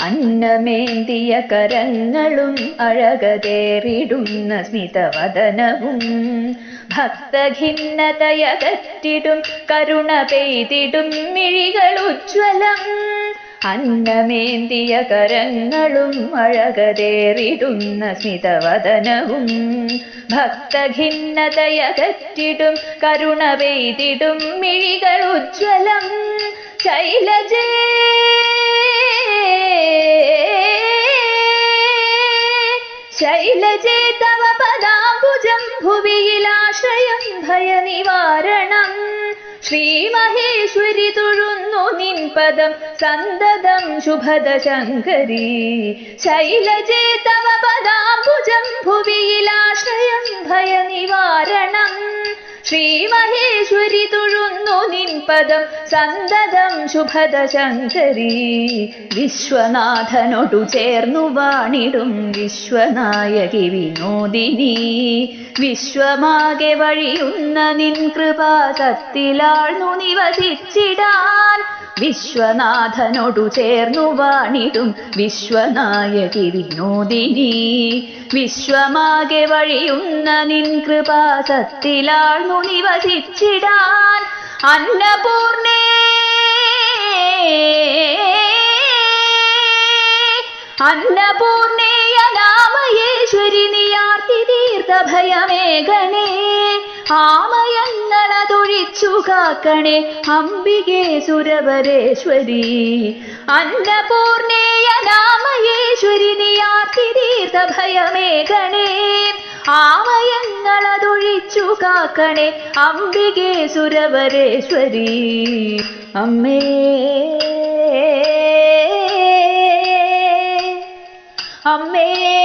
അന്നമേന്തിയ കരങ്ങളും അഴകതേറിടുന്ന സ്മിതവദനവും ഭക്തഖിന്നതയകറ്റിടും കരുണ പെയ്തിടും മിഴികളുജ്വലം. അന്നമേന്തിയ കരങ്ങളും അഴകതേറിടുന്ന സ്മിതവദനവും ഭക്തഖിന്നതയകറ്റിടും കരുണ പെയ്തിടും മിഴികളുജ്വലം. ശൈലജേ ശൈലജേ തവ പദാംബുജം ഭുവിയിലാശ്രയം ഭയനിവാരണം. ശ്രീമഹേശ്വരി തൊഴുന്നു നിൻ പദം സന്തതം ശുഭദ ശങ്കരി. ശൈലജേ തവ പദാംബുജം ഭുവിയിലാശ്രയം ഭയനിവാരണം. ശ്രീമഹേശ്വരി തൊഴുന്നു നിൻ പദം സന്തതം ശുഭദ ശങ്കരി. വിശ്വനാഥനോടു ചേർന്നു വാണിടും വിശ്വനായകി വിനോദിനി. വിശ്വമാകെ വഴിയുന്ന നിൻ കൃപാസത്തിലാഴ്ന്നു നിവസിച്ചിടാൻ. വിശ്വനാഥനോടു ചേർന്നു വാണിടും വിശ്വനായകി വിനോദിനി. വിശ്വമാകെ വഴിയുന്ന നിൻ കൃപാസത്തിലാഴ്ന്നു നിവസിച്ചിടാൻ. അന്നപൂർണേ അന്നപൂർണേ അനാമയേശ്വരി നീയാർത്തി തീർത്ത ഭയമേഘനേ. ആമയങ്ങളതൊഴിച്ചു കാക്കണേ അംബികേ സുരവരേശ്വരി. അന്നപൂർണേ അനാമയേശ്വരി നീയാർത്തി തീർത്ത ഭയമേഘനേ. ആമയങ്ങളതൊഴിച്ചു കാക്കണേ അംബികേ സുരവരേശ്വരി. അമ്മേ അമ്മേ